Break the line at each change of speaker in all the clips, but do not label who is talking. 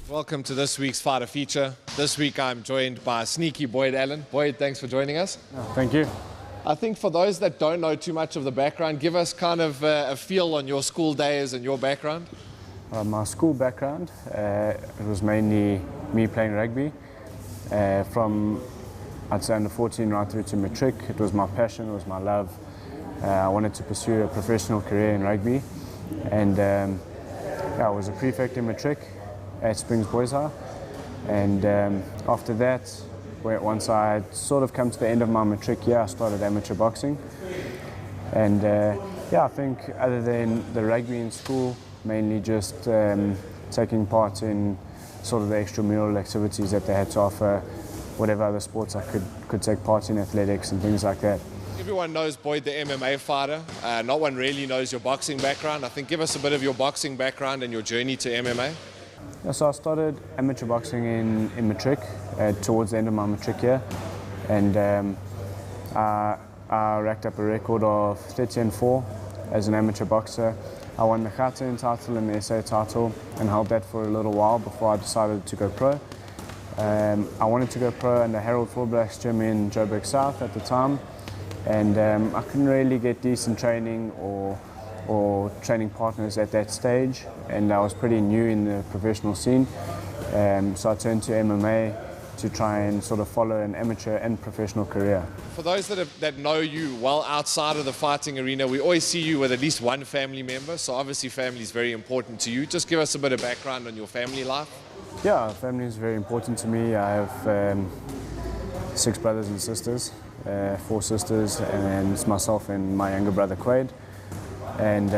Welcome to this week's Fighter Feature. This week I'm joined by sneaky Boyd Allen. Boyd, thanks for joining us.
Thank you.
I think for those that don't know too much of the background, give us kind of a feel on your school days and your background.
My school background, it was mainly me playing rugby. From, I'd say, under 14 right through to matric. It was my passion, it was my love. I wanted to pursue a professional career in rugby. And I was a prefect in matric at Springs Boys High. And after that, once I had sort of come to the end of my matric year, I started amateur boxing. And I think other than the rugby in school, mainly just taking part in sort of the extramural activities that they had to offer, whatever other sports I could take part in, athletics and things like that.
Everyone knows Boyd, the MMA fighter. No one really knows your boxing background. I think give us a bit of your boxing background and your journey to MMA.
Yeah, so I started amateur boxing in matric, towards the end of my matric year, and I racked up a record of 30-4 as an amateur boxer. I won the Gauteng title and the SA title and held that for a little while before I decided to go pro. I wanted to go pro under Harold Fulblack's gym in Joburg South at the time, and I couldn't really get decent training or training partners at that stage, and I was pretty new in the professional scene. So I turned to MMA to try and sort of follow an amateur and professional career.
For those that know you well outside of the fighting arena, we always see you with at least one family member, so obviously family is very important to you. Just give us a bit of background on your family life. Yeah,
family is very important to me. I have 6 brothers and sisters, 4 sisters, and it's myself and my younger brother Quaid. And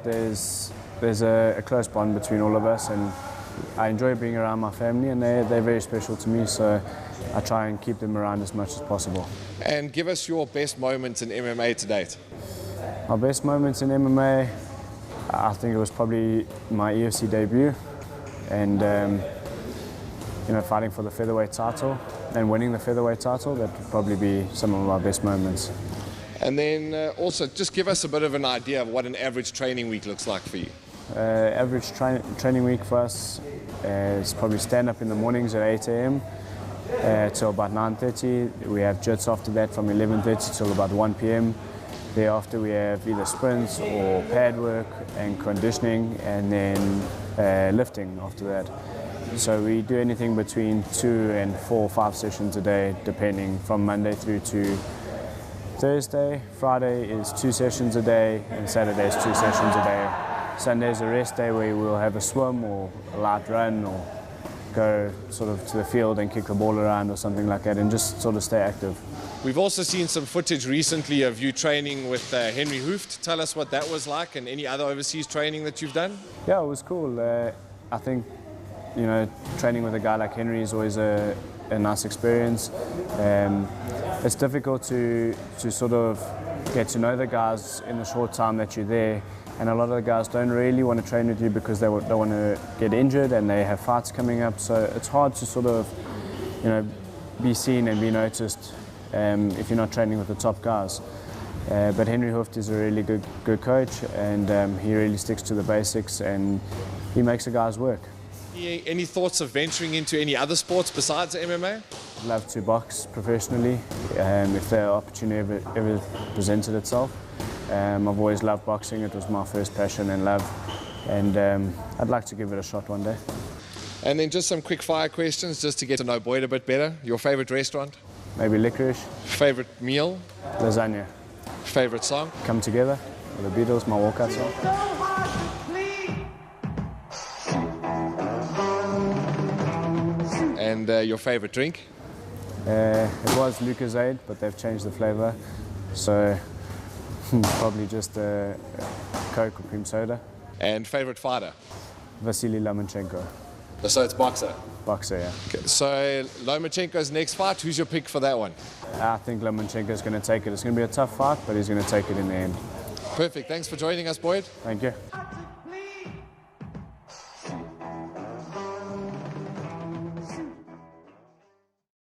there's a close bond between all of us, and I enjoy being around my family, and they're very special to me, so I try and keep them around as much as possible.
And give us your best moments in MMA to date.
My best moments in MMA, I think it was probably my UFC debut, and fighting for the featherweight title and winning the featherweight title. That would probably be some of my best moments.
And then also just give us a bit of an idea of what an average training week looks like for you.
Average training week for us is probably stand up in the mornings at 8 a.m. Till about 9:30. We have jits after that from 11:30 till about 1 p.m. Thereafter we have either sprints or pad work and conditioning, and then lifting after that. So we do anything between 2 and 4 or 5 sessions a day, depending, from Monday through to Thursday. Friday is 2 sessions a day, and Saturday is 2 sessions a day. Sunday is a rest day where we'll have a swim or a light run, or go sort of to the field and kick the ball around or something like that, and just sort of stay active.
We've also seen some footage recently of you training with Henry Hooft. Tell us what that was like, and any other overseas training that you've done.
Yeah, it was cool. I think, training with a guy like Henry is always a nice experience. It's difficult to sort of get to know the guys in the short time that you're there, and a lot of the guys don't really want to train with you because they don't want to get injured and they have fights coming up, so it's hard to sort of be seen and be noticed if you're not training with the top guys. But Henry Hooft is a really good coach, and he really sticks to the basics and he makes the guys work.
Any thoughts of venturing into any other sports besides MMA?
I'd love to box professionally if the opportunity ever presented itself. I've always loved boxing. It was my first passion and love, and I'd like to give it a shot one day.
And then just some quick fire questions just to get to know Boyd a bit better. Your favorite restaurant?
Maybe licorice.
Favorite meal?
Lasagna.
Favorite song?
Come Together, the Beatles, my walkout song.
And your favorite drink?
It was Lucozade, but they've changed the flavor, so probably just a Coke or cream soda.
And favorite fighter?
Vasily Lomachenko.
So it's boxer?
Boxer, yeah.
Okay, so Lomachenko's next fight, who's your pick for that one?
I think Lomachenko's going to take it. It's going to be a tough fight, but he's going to take it in the end.
Perfect. Thanks for joining us, Boyd.
Thank you.